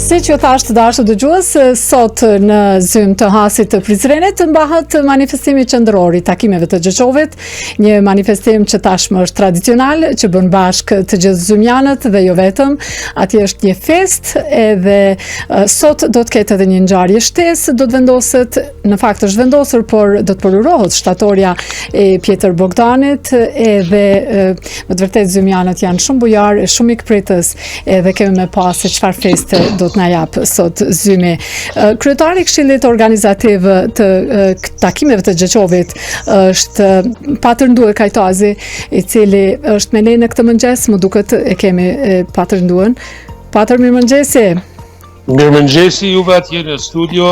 Si që thashtë dashur dëgjues, sot në zymë të Hasit të Prizrenit mbahet manifestimi qendror i takimeve të Gjëqovit, një manifestim që tashmë është tradicional, që bën bashkë të gjithë zymjanët dhe jo vetëm. Atje është një fest edhe sot do të ketë edhe një ngjarje shtesë, do të vendoset, në fakt është vendosur, por do të përurohet shtatorja e Pjetër Bogdanit edhe më të vërtet zymjanët janë shumë bujar, shumë ikpritës edhe kemi me pas se çfarë feste do të na jap sot zymi. Kryetari i Këshillit Organizativ të takimeve të Gjëqovit është Patër Ndue Kajtazi, i cili është me ne në këtë mëngjes, më duket e kemi Patër Nduen. Patër, mirëmëngjesi. Mirëmëngjesi juve atje në studio.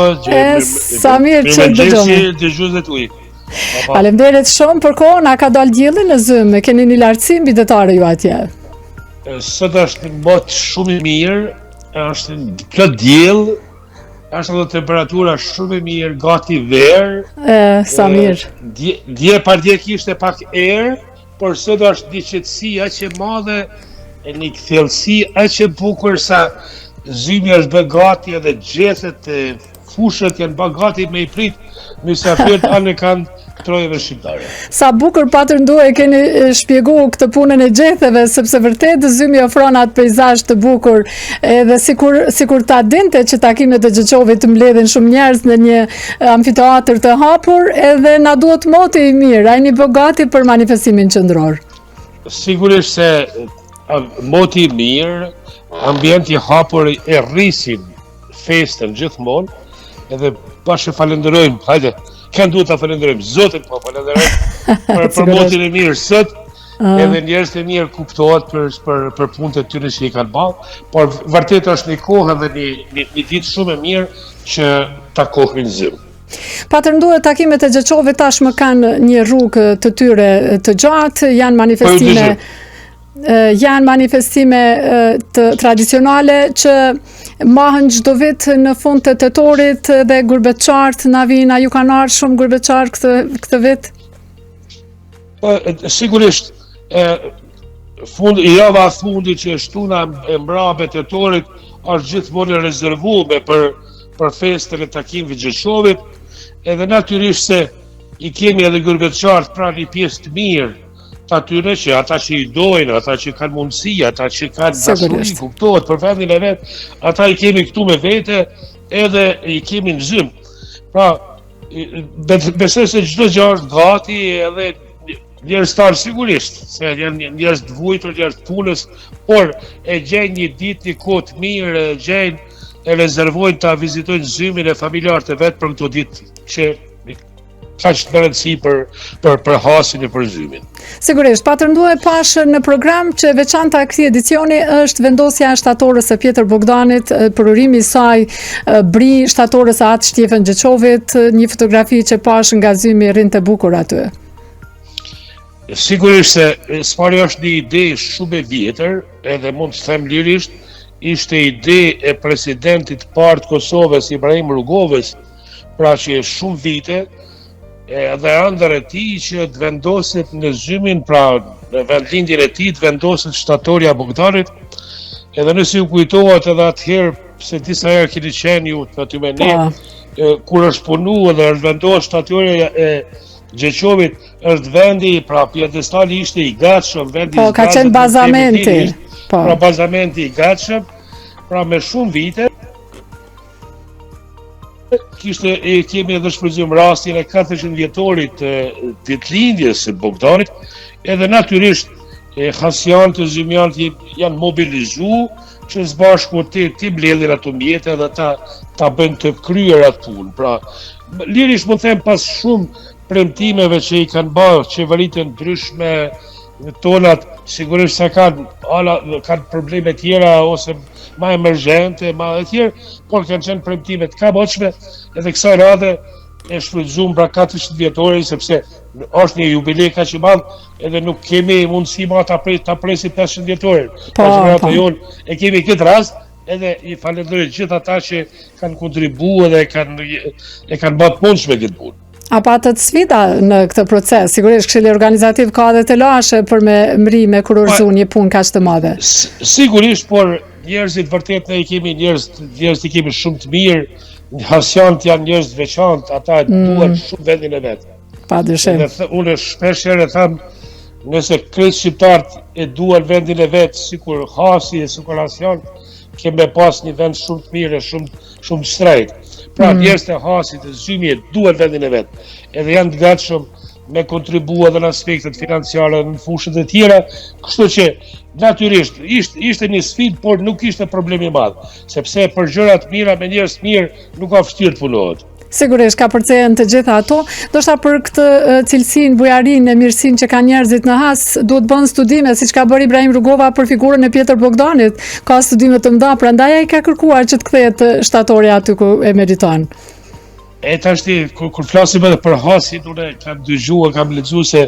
Sa mirë që dëgjojmë. Mirëmëngjesi dëgjuesit tuaj. Faleminderit shumë për kohën, na ka dalë dielli në zymë, keni një lartësi mbi detare ju atje. Sot është një botë shumë i mirë, është plot diell, është edhe temperatura shumë e mirë, gati verë. Sa mirë. Dje partje kishte pak erë, por sot është një qetësi aq e madhe, e një kthjellësi aq e bukur sa zymi është bë gati edhe gjethet e fushët janë bë gati me i prit mysafirët anë kanë trojeve shqiptare. Sa bukur Patër Ndue e keni shpjeguar këtë punën e gjetheve, sepse vërtet zymi ofron atë peizazh të bukur, edhe sikur ta dinte që takimet e Gjëqovit mbledhin shumë njerëz në një amfiteatër të hapur, edhe na duhet moti i mirë, ai një bë gati për manifestimin qendror. Sigurisht se moti i mirë, ambienti i hapur e rrisin festën gjithmonë, edhe bashkë falenderojmë, hajde, kanë duhet të falenderojmë Zotin, po falenderojmë për motin e mirë sot, edhe njerëzit e mirë kuptohet për punët e tyre që i kanë bërë, por vërtet është një kohë dhe një ditë shumë e mirë që takohemi në zymë. Patër Ndue, takimet e Gjëqovit tashmë kanë një rrugë të tyre të gjatë, janë manifestime të tradicionale që mahen çdo vit në fund të tetorit dhe gurbetçarët na vinë, ju kanë ardhur shumë gurbetçarë këtë vit? Sigurisht, java fundi që shtuna e mbrapa e tetorit është gjithmonë e rezervuar për festën e takimeve të Gjëqovit, edhe natyrisht se i kemi edhe gurbetçarët pra një pjesë të mirë atyre që ata që i dojnë, ata që kanë mundësi, ata që kanë dashuri, kuptohet për vendin e vet, ata i kemi këtu me vete, edhe i kemi në zymë. Pra, besoj se çdo gjë është gati, edhe njerëztar sigurisht, se janë njerëz të vujtur, njerëz të punës, por e gjejnë një ditë, një kohë të mirë, e rezervojnë ta vizitojnë zymin e familjarët e vet për këto ditë që ka që të më rëndësi për Hasin e për zymin. Sigurisht, Patër Ndue pash në program që veçanta këtij edicioni është vendosja e shtatorës së Pjetër Bogdanit, përurimi i saj bri shtatorës së atë Shtjefën Gjëqovit, një fotografi që pash nga zymi rrinte bukur aty. Sigurisht se spari është një ide shumë e vjetër, edhe mund të them lirisht, ishte ide e presidentit parë të Kosovës, Ibrahim Rrugovës, pra që shumë vite, dhe ëndër e tij që të vendoset në zymin, pra në vendlindjen e tij të vendoset shtatorja Bogdanit, edhe nëse ju kujtohet edhe atëherë, se disa herë keni qenë ju aty me ne, kur është punu dhe është vendosur shtatorja e Gjëqovit, është vendi, pra pjedestali ishte i gatshëm, vendi ka qenë bazamenti. Pra bazamenti i gatshëm, pra me shumë vite. Kemi edhe shfrytzuar rastin e 400 vjetorit të ditëlindjes së Bogdanit, edhe natyrisht hasianët e zymjanët janë mobilizuar që së bashku ti mbledhin ato mjete dhe ta bëjnë të kryer atë punë. Pra, lirisht më them pas shumë premtimeve që i kanë bërë qeveritë ndryshme tonat, sigurisht se kanë probleme tjera ose ma emergjente, ma e tjerë, por kanë qenë premtime të kabotshme, edhe kësaj radhe e shfrytzuam pra 400 vjetorin, sepse është një jubilej kaq i madh, edhe nuk kemi mundësi ma ta presim 500 vjetorin. Pra jonë e kemi këtë rast, edhe i falenderoj gjithë ata që kanë kontribuar dhe e kanë bërë të mundshme këtë punë. A patët sfida në këtë proces? Sigurisht Këshilli Organizativ ka edhe të lashe për me mri me kurorzu një punë kaq të madhe. Sigurisht, por njerëzit vërtet ne i kemi njerëz i kemi shumë të mirë, Hasianët janë njerëz të veçantë, ata duan shumë vendin e vet. Padyshim. Unë shpesh herë them, nëse krejt shqiptarët e duan vendin e vet, sikur Hasi e sikur Hasian, kemë pas një vend shumë të mirë, shumë të shtrejt. Pra njerëzit e Hasit, e Zymit duan vendin e vet, edhe janë të gatshëm me kontribua dhe në aspektet financiare në fushët e tjera, kështu që natyrisht ishte një sfidë, por nuk ishte problemi i madh, sepse për gjëra të mira me njerëz të mirë nuk ka vështirë të punohet. Sigurisht ka përcjellën të gjitha ato, ndoshta për këtë cilësinë, bujarinë e mirësinë që kanë njerëzit në Has, duhet bën studime, siç ka bërë Ibrahim Rugova për figurën e Pjetër Bogdanit, ka studime të mëdha, prandaj ai ka kërkuar që të kthehet shtatori aty ku e meriton. E tashti, kur flasim edhe për Hasin, unë kam dëgjuar, kam lexuar se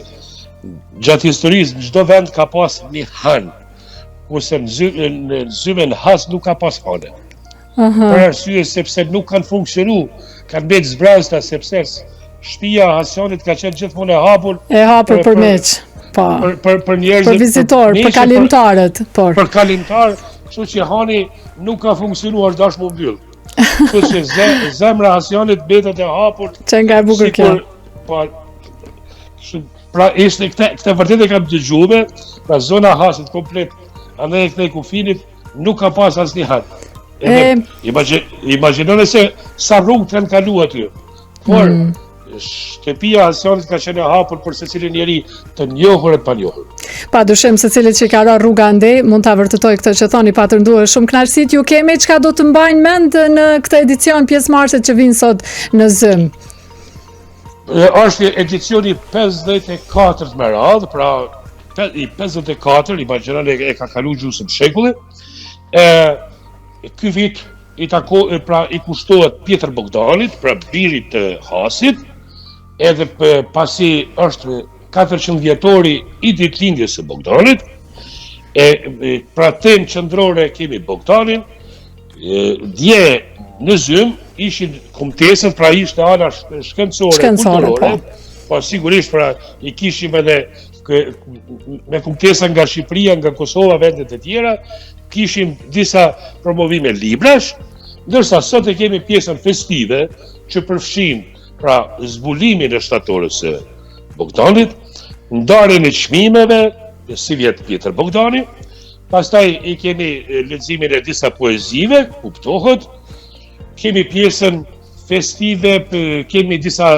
gjatë historisë në çdo vend ka pas një han, kurse në Zymen Has nuk ka pas hane. Për arsye sepse nuk kanë funksionuar, kanë mbetë zbrazta, sepse shtëpia e Hasianit ka qenë gjithmonë e hapur. E hapur për meç. Po. Për njerëzit, për vizitor, për kalimtarët, po. Për kalimtar, kështu që hani nuk ka funksionuar, është dashur mbyll. Kështu që zemra e Hasianit mbetet e hapur. Që nga e bukur kjo. Pra ishte këtë vërtet e kam dëgjuar, pra zona Hasit komplet, andaj këtej kufinit nuk ka pas asnjë han. Imagjinoni se sa rrugë kanë kaluar aty. Por shtëpia e Hasianit ka qenë e hapur për secilin njeri, të njohur e të panjohur. Padyshim secilit që ka rënë rruga andej mund ta vërtetoj këtë që thoni, patër nduhet shumë kënaqësi ju kemi, çka do të mbajnë mend në këtë edicion pjesëmarrëse që vinë sot në Zym. Është edicioni 54 me radhë, pra i 54, imagjinoni e ka kaluar gjysmë shekulli. Ky vit i kushtohet Pjetër Bogdanit, pra birit të Hasit, edhe pasi është 400 vjetori i ditëlindjes së Bogdanit, pra temë qendrore kemi Bogdanin, dje në Zym ishin kumtesët, pra ishte ana shkencore, kulturore, po sigurisht pra i kishim edhe me kumtesa nga Shqipëria, nga Kosova, vendet e tjera, kishim disa promovime librash, ndërsa sot e kemi pjesën festive që përfshin pra zbulimin e shtatorës së Bogdanit, ndarjen e çmimeve, si vjet Pjetër Bogdani, pastaj i kemi leximin e disa poezive, kuptohet, kemi pjesën festive, kemi disa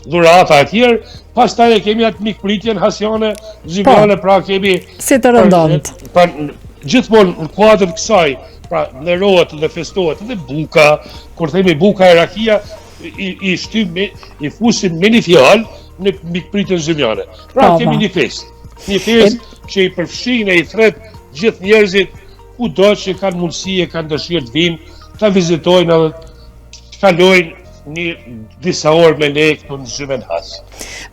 dhurata e tjerë, pastaj e kemi atë mikpritjen hasiane, zymjane, pra kemi si të rëndont. Gjithmonë në kuadër kësaj, pra nderohet dhe festohet edhe buka, kur themi buka e rakia, i fusim me një fjalë në mikpritjen zymjane. Pra kemi një fest që i përfshin e i thret gjithë njerëzit kudo që kanë mundësi e kanë dëshirë të vinë, ta vizitojnë edhe të kalojnë disa orë me ne këtu në Zymen Has.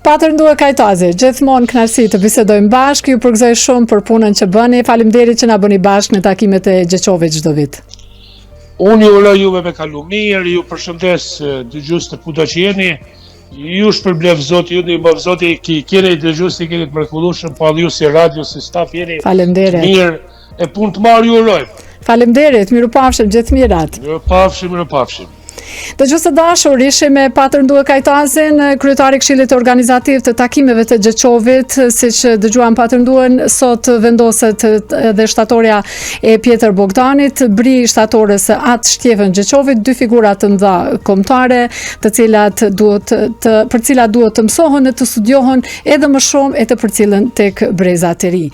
Patër Ndue Kajtazi, gjithmonë kënaqësi të bisedojmë bashkë, ju përgëzoj shumë për punën që bëni, faleminderit që na bëni bashkë në takimet e Gjeçovit çdo vit. Unë ju uroj juve me kalu mirë, ju përshëndes dëgjues të kudo që jeni, ju shpërblev Zoti, ju më Zoti, keni dëgjues që keni të mrekullueshëm, po ju si radio, si staf jeni mirë, e punë të marr ju uroj. Faleminderit, mirupafshim, gjithë mirat. Mirupafshim. Dëgjues të dashur, ishim me Patër Ndue Kajtazin, kryetari i Këshillit Organizativ të Takimeve të Gjeçovit, siç dëgjuam Patër Nduen, sot vendoset edhe shtatorja e Pjetër Bogdanit, bri shtatorës së Atë Shtjefën Gjeçovit, dy figura të mëdha kombëtare, për cilat duhet të mësohen e të studiohen edhe më shumë e të përcillen tek brezat e ri.